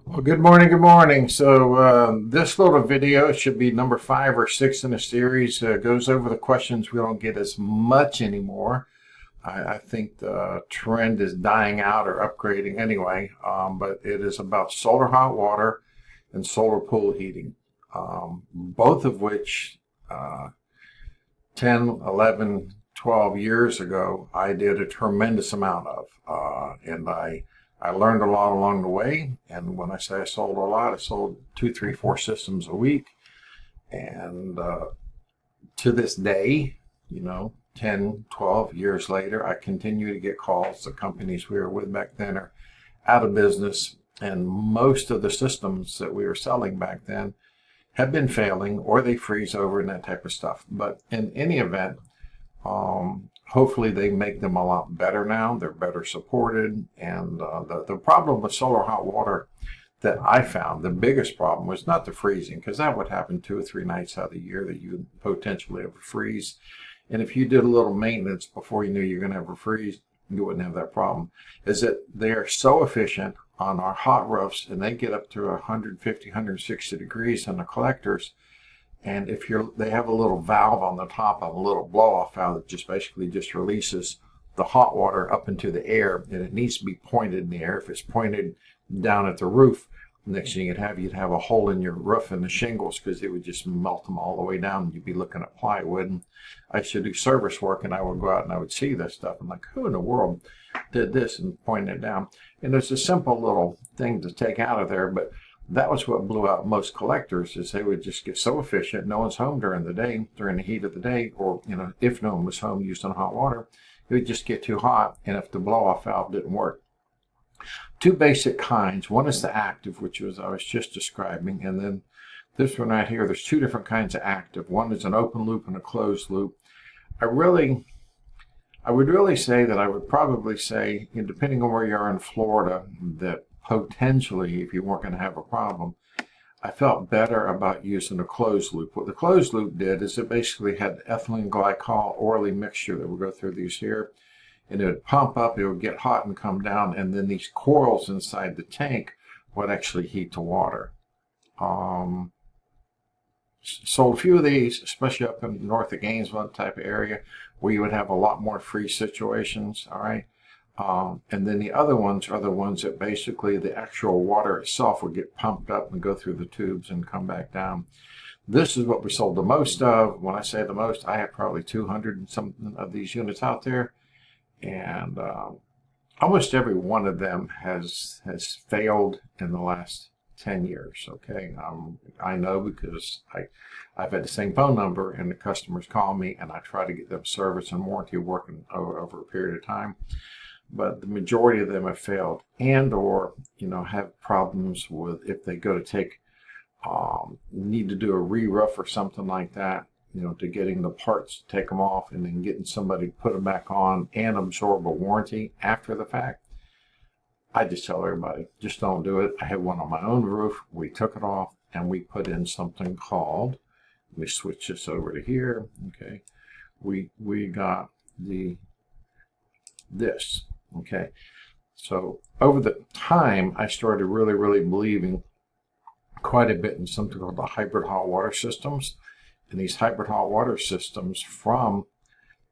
Well, good morning, good morning. So this little video should be number 5 or 6 in a series. Goes over the questions we don't get as much anymore. I think the trend is dying out or upgrading anyway, but it is about solar hot water and solar pool heating, both of which 10, 11, 12 years ago, I did a tremendous amount of. And I learned a lot along the way. And when I say I sold a lot, I sold 2, 3, 4 systems a week. And to this day, 10, 12 years later, I continue to get calls. The companies we were with back then are out of business. And most of the systems that we were selling back then have been failing, or they freeze over and that type of stuff. But in any event, hopefully they make them a lot better now. They're better supported. And the problem with solar hot water that I found, the biggest problem was not the freezing, because that would happen 2 or 3 nights out of the year that you would potentially have a freeze. And if you did a little maintenance before you knew you're going to have a freeze, you wouldn't have that problem. Is that they're so efficient on our hot roofs, and they get up to 150, 160 degrees in the collectors. And if they have a little valve on the top of a little blow-off valve that just basically just releases the hot water up into the air, and it needs to be pointed in the air. If it's pointed down at the roof, next thing you'd have a hole in your roof and the shingles, because it would just melt them all the way down. You'd be looking at plywood. And I used to do service work, and I would go out and I would see this stuff. I'm like, who in the world did this, and point it down? And it's a simple little thing to take out of there, but that was what blew out most collectors, is they would just get so efficient. No one's home during the day, during the heat of the day, or, if no one was home using hot water, it would just get too hot. And if the blow-off valve didn't work, 2 basic kinds. One is the active, which I was just describing. And then this one right here, there's 2 different kinds of active. One is an open loop and a closed loop. I would really say that I would probably say, depending on where you are in Florida, that potentially, if you weren't going to have a problem, I felt better about using a closed loop. What the closed loop did is it basically had ethylene glycol oily mixture that would go through these here, and it would pump up, it would get hot and come down, and then these coils inside the tank would actually heat the water. Sold a few of these, especially up in north of Gainesville type of area, where you would have a lot more freeze situations. All right. And then the other ones are the ones that basically the actual water itself would get pumped up and go through the tubes and come back down. This is what we sold the most of. When I say the most, I have probably 200 and something of these units out there. And almost every one of them has failed in the last 10 years. Okay. I know, because I've had the same phone number, and the customers call me, and I try to get them service and warranty working over a period of time. But the majority of them have failed, and or have problems with, if they go to need to do a re-roof or something like that, to getting the parts to take them off, and then getting somebody to put them back on and absorb a warranty after the fact. I just tell everybody, just don't do it. I had one on my own roof. We took it off and we put in something called, let me switch this over to here. Okay. We got this. Okay. So over the time, I started really, really believing quite a bit in something called the hybrid hot water systems. And these hybrid hot water systems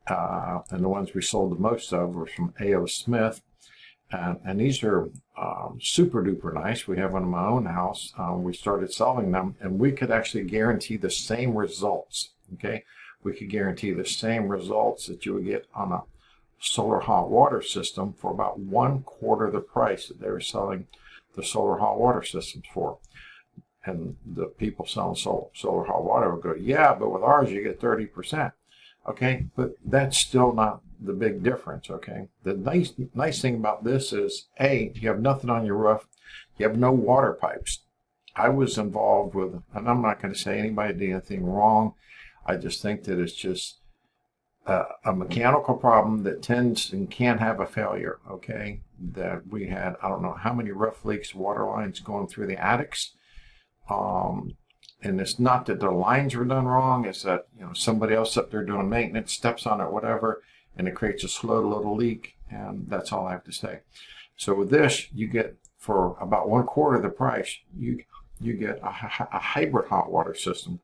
and the ones we sold the most of were from A.O. Smith. And these are super duper nice. We have one in my own house. We started selling them, and we could actually guarantee the same results. Okay. We could guarantee the same results that you would get on a solar hot water system for about 1/4 the price that they were selling the solar hot water systems for. And the people selling solar hot water would go, yeah, but with ours you get 30%. Okay, but that's still not the big difference. Okay, the nice thing about this is, A, you have nothing on your roof, you have no water pipes. I was involved with, and I'm not going to say anybody did anything wrong. I just think that it's just a mechanical problem that tends and can have a failure. Okay, that we had, I don't know how many roof leaks, water lines going through the attics. And it's not that the lines were done wrong. It's that, somebody else up there doing maintenance steps on it, whatever, and it creates a slow little leak. And that's all I have to say. So with this, you get for about 1/4 the price, you get a hybrid hot water system.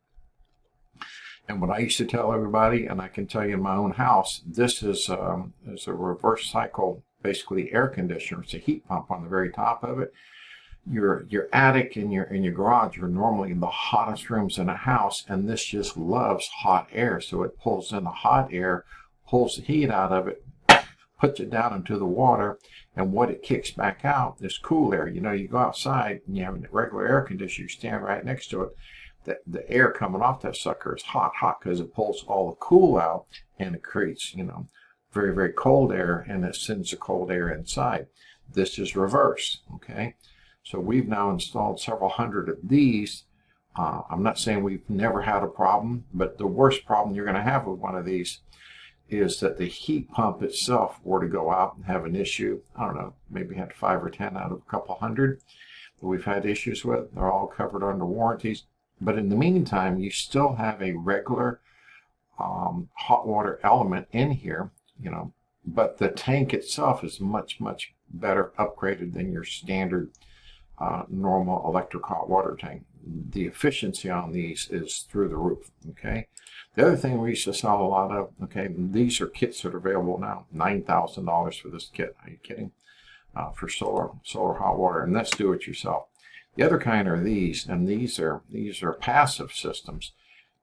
And what I used to tell everybody, and I can tell you in my own house, this is a reverse cycle, basically air conditioner. It's a heat pump on the very top of it. Your attic and your garage are normally the hottest rooms in a house, and this just loves hot air. So it pulls in the hot air, pulls the heat out of it, puts it down into the water, and what it kicks back out is cool air. You know, you go outside and you have a regular air conditioner, you stand right next to it. The air coming off that sucker is hot because it pulls all the cool out, and it creates, you know, very, very cold air, and it sends the cold air inside. This is reverse, okay? So we've now installed several hundred of these. I'm not saying we've never had a problem, but the worst problem you're going to have with one of these is that the heat pump itself were to go out and have an issue. I don't know, maybe had 5 or 10 out of a couple hundred that we've had issues with. They're all covered under warranties. But in the meantime, you still have a regular hot water element in here, you know, but the tank itself is much, much better upgraded than your standard normal electric hot water tank. The efficiency on these is through the roof, okay? The other thing we used to sell a lot of, okay, these are kits that are available now, $9,000 for this kit. Are you kidding? For solar hot water, and that's do it yourself. The other kind are these, and these are passive systems,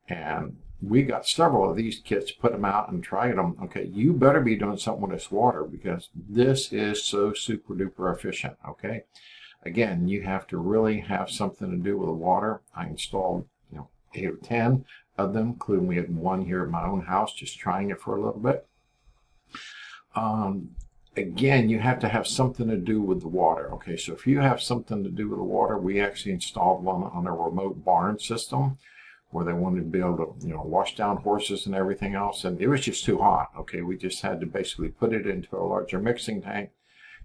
and we got several of these kits, put them out and tried them. Okay, you better be doing something with this water, because this is so super duper efficient. Okay, again, you have to really have something to do with the water. I installed, you know, 8 or 10 of them, including we had one here at my own house, just trying it for a little bit. Again, you have to have something to do with the water. Okay, so if you have something to do with the water, we actually installed one on a remote barn system where they wanted to be able to, you know, wash down horses and everything else, and it was just too hot. Okay, we just had to basically put it into a larger mixing tank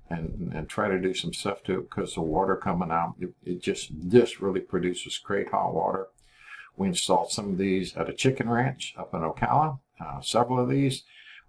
and try to do some stuff to it, because the water coming out, this really produces great hot water. We installed some of these at a chicken ranch up in Ocala, several of these,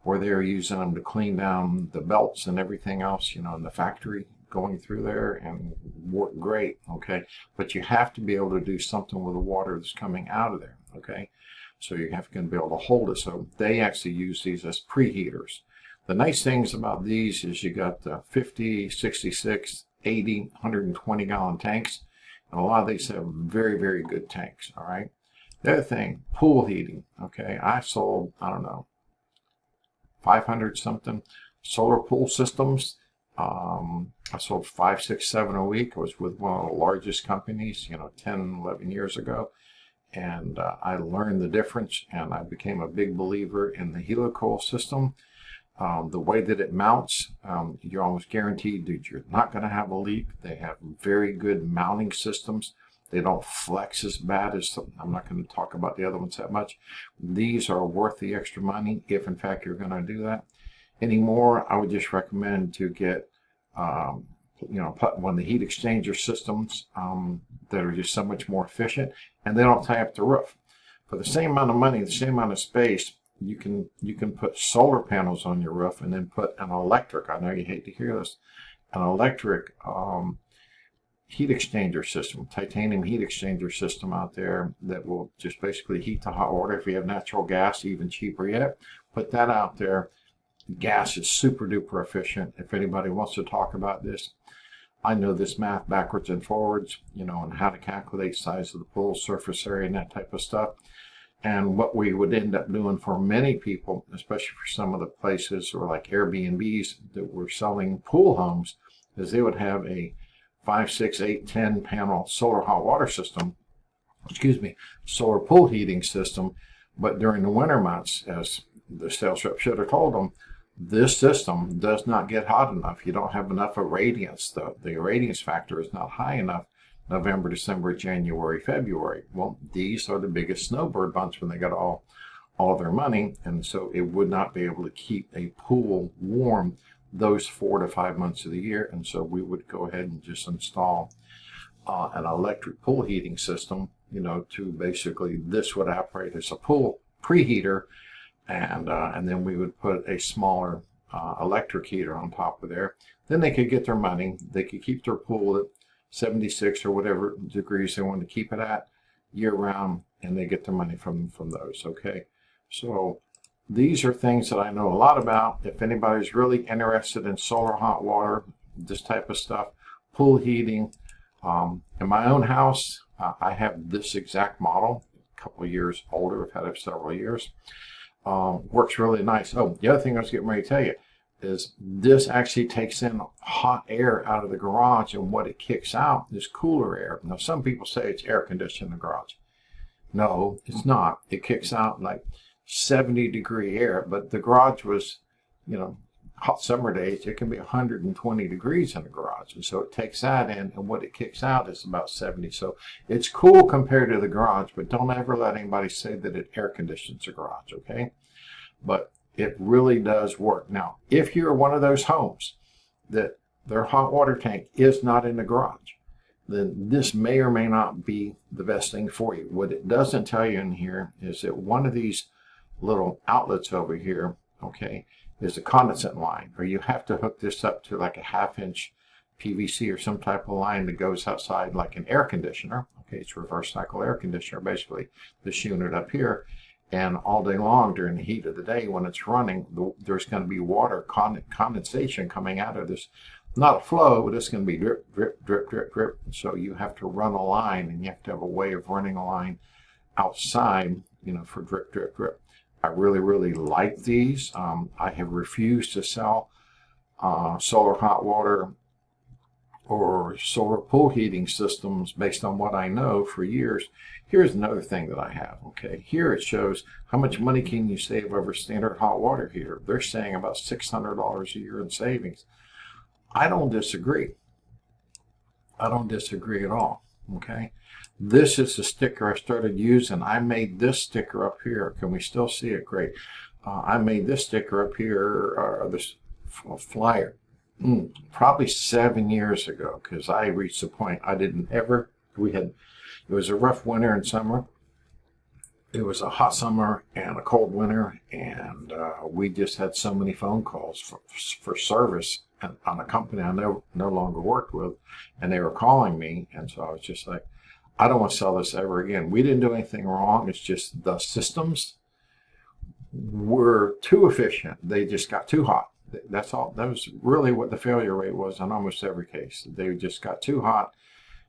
where they're using them to clean down the belts and everything else, you know, in the factory going through there, and work great, okay? But you have to be able to do something with the water that's coming out of there, okay? So you have to be able to hold it. So they actually use these as preheaters. The nice things about these is you got the 50, 66, 80, 120 gallon tanks, and a lot of these have very, very good tanks, all right? The other thing, pool heating, okay? I sold, I don't know, 500 something solar pool systems. I sold 5, 6, 7 a week. I was with one of the largest companies, you know, 10, 11 years ago. And I learned the difference, and I became a big believer in the Helicoil system. The way that it mounts, you're almost guaranteed that you're not going to have a leak. They have very good mounting systems. They don't flex as bad as some. I'm not going to talk about the other ones that much. These are worth the extra money if, in fact, you're going to do that. Anymore, I would just recommend to get, you know, one of the heat exchanger systems that are just so much more efficient, and they don't tie up the roof. For the same amount of money, the same amount of space, you can put solar panels on your roof, and then put an electric. I know you hate to hear this, an electric heat exchanger system, titanium heat exchanger system out there that will just basically heat the hot water. If you have natural gas, even cheaper yet, put that out there. Gas is super duper efficient. If anybody wants to talk about this, I know this math backwards and forwards, you know, and how to calculate size of the pool, surface area, and that type of stuff. And what we would end up doing for many people, especially for some of the places or like Airbnbs that were selling pool homes, is they would have a 5, 6, 8, 10 panel solar hot water system, solar pool heating system. But during the winter months, as the sales rep should have told them, this system does not get hot enough. You don't have enough irradiance. The irradiance factor is not high enough November, December, January, February. Well, these are the biggest snowbird months when they got all their money, and so it would not be able to keep a pool warm those 4 to 5 months of the year. And so we would go ahead and just install an electric pool heating system, you know, to basically, this would operate as a pool preheater, and then we would put a smaller electric heater on top of there. Then they could get their money. They could keep their pool at 76 or whatever degrees they want to keep it at year round, and they get their money from those. Okay, so these are things that I know a lot about. If anybody's really interested in solar hot water, this type of stuff, pool heating, in my own house, I have this exact model, a couple of years older. I've had it several years. Works really nice. Oh, the other thing I was getting ready to tell you is this actually takes in hot air out of the garage, and what it kicks out is cooler air. Now, some people say it's air conditioned in the garage. No, it's not. It kicks out like 70-degree air, but the garage was, you know, hot summer days, it can be 120 degrees in the garage. And so it takes that in, and what it kicks out is about 70. So it's cool compared to the garage, but don't ever let anybody say that it air conditions the garage, okay? But it really does work. Now, if you're one of those homes that their hot water tank is not in the garage, then this may or may not be the best thing for you. What it doesn't tell you in here is that one of these little outlets over here, okay, is a condensate line, or you have to hook this up to like a 1/2-inch PVC or some type of line that goes outside like an air conditioner. Okay, it's reverse cycle air conditioner, basically, this unit up here. And all day long during the heat of the day when it's running, there's going to be water condensation coming out of this. Not a flow, but it's going to be drip, drip, drip, drip, drip. So you have to run a line, and you have to have a way of running a line outside, you know, for drip, drip, drip. I really, really like these. I have refused to sell solar hot water or solar pool heating systems based on what I know for years. Here's another thing that I have, okay? Here it shows how much money can you save over standard hot water heater. They're saying about $600 a year in savings. I don't disagree. I don't disagree at all, okay? This is the sticker I started using. I made this sticker up here. Can we still see it? Great. I made this sticker up here, this flyer, probably 7 years ago, because I reached the point I didn't ever, it was a rough winter and summer. It was a hot summer and a cold winter, and we just had so many phone calls for service on a company I no longer worked with, and they were calling me, and so I was just like, I don't want to sell this ever again. We didn't do anything wrong. It's just the systems were too efficient. They just got too hot. That's all. That was really what the failure rate was in almost every case. They just got too hot,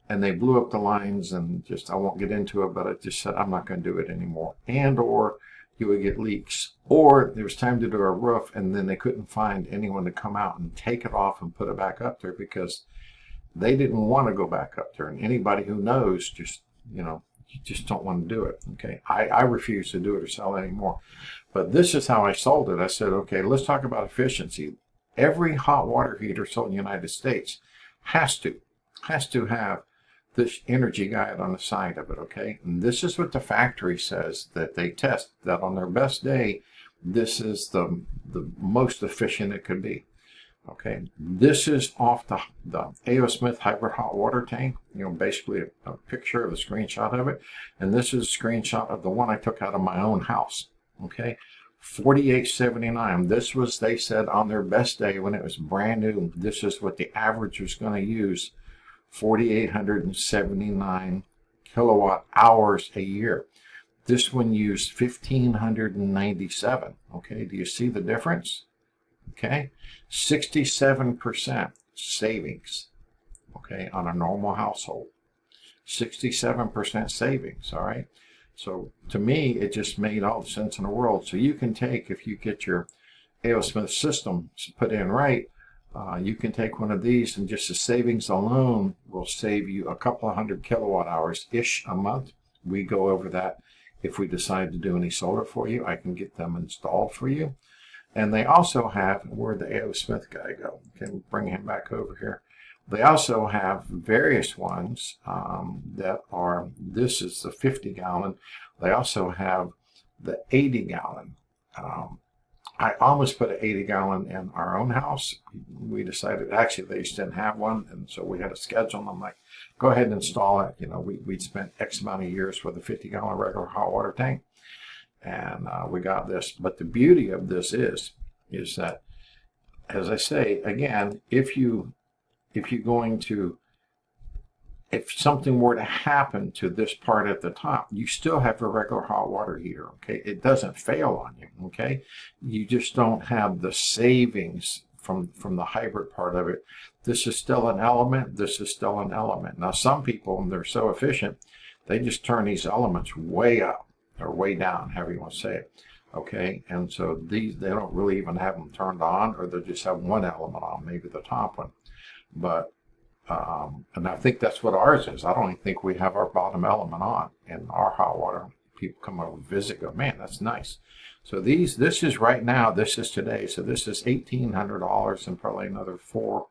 and they blew up the lines, and just, I won't get into it, but I just said, I'm not going to do it anymore. And or you would get leaks, or there was time to do a roof, and then they couldn't find anyone to come out and take it off and put it back up there because they didn't want to go back up there. And anybody who knows, just, you know, you just don't want to do it. Okay, I refuse to do it or sell it anymore. But this is how I sold it. I said, okay, let's talk about efficiency. Every hot water heater sold in the United States has to have this energy guide on the side of it. Okay, and this is what the factory says that they test, that on their best day, this is the most efficient it could be. Okay, this is off the A.O. Smith hybrid hot water tank, you know, basically a picture of a screenshot of it. And this is a screenshot of the one I took out of my own house. Okay, $48.79. This was, they said, on their best day when it was brand new, this is what the average was going to use, 4,879 kilowatt hours a year. This one used 1,597. Okay, do you see the difference? Okay, 67% savings, okay, on a normal household. 67% savings, all right? So to me, it just made all the sense in the world. So you can take, if you get your A.O. Smith system put in right, you can take one of these, and just the savings alone will save you a couple of hundred kilowatt hours-ish a month. We go over that if we decide to do any solar for you. I can get them installed for you. And they also have, where'd the A.O. Smith guy go? Can bring him back over here. They also have various ones that are, this is the 50-gallon. They also have the 80-gallon. I almost put an 80-gallon in our own house. We decided, actually, they just didn't have one, and so we had a schedule, and I'm like, go ahead and install it. You know, we'd spent X amount of years with a 50-gallon regular hot water tank. And we got this. But the beauty of this is that as I say again, if you're going to, if something were to happen to this part at the top, you still have a regular hot water heater, okay? It doesn't fail on you, okay? You just don't have the savings from the hybrid part of it. This is still an element, this is still an element. Now, some people, they're so efficient, they just turn these elements way up or way down, however you want to say it, okay? And so these, they don't really even have them turned on, or they just have one element on, maybe the top one. But and I think that's what ours is. I don't even think we have our bottom element on in our hot water. People come over and visit, go, man, that's nice. So this is right now, this is today. So this is $1,800 and probably another $400,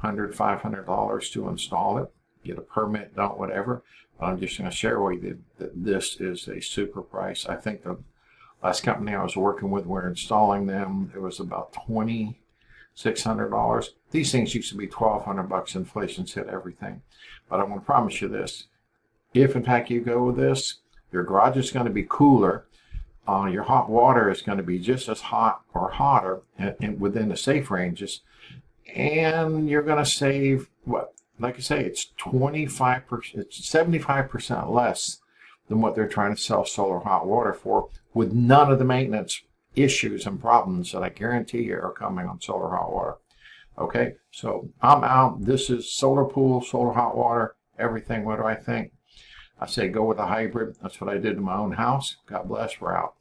$500 to install it. Get a permit, don't whatever. But I'm just going to share with you that this is a super price. I think the last company I was working with, we're installing them. It was about $2,600. These things used to be $1,200. Inflation's hit everything. But I'm going to promise you this. If, in fact, you go with this, your garage is going to be cooler. Your hot water is going to be just as hot or hotter within the safe ranges. And you're going to save, what? Like I say, it's 25%, it's 75% less than what they're trying to sell solar hot water for, with none of the maintenance issues and problems that I guarantee you are coming on solar hot water. Okay, so I'm out. This is Solar Pool, solar hot water, everything. What do I think? I say go with a hybrid. That's what I did in my own house. God bless. We're out.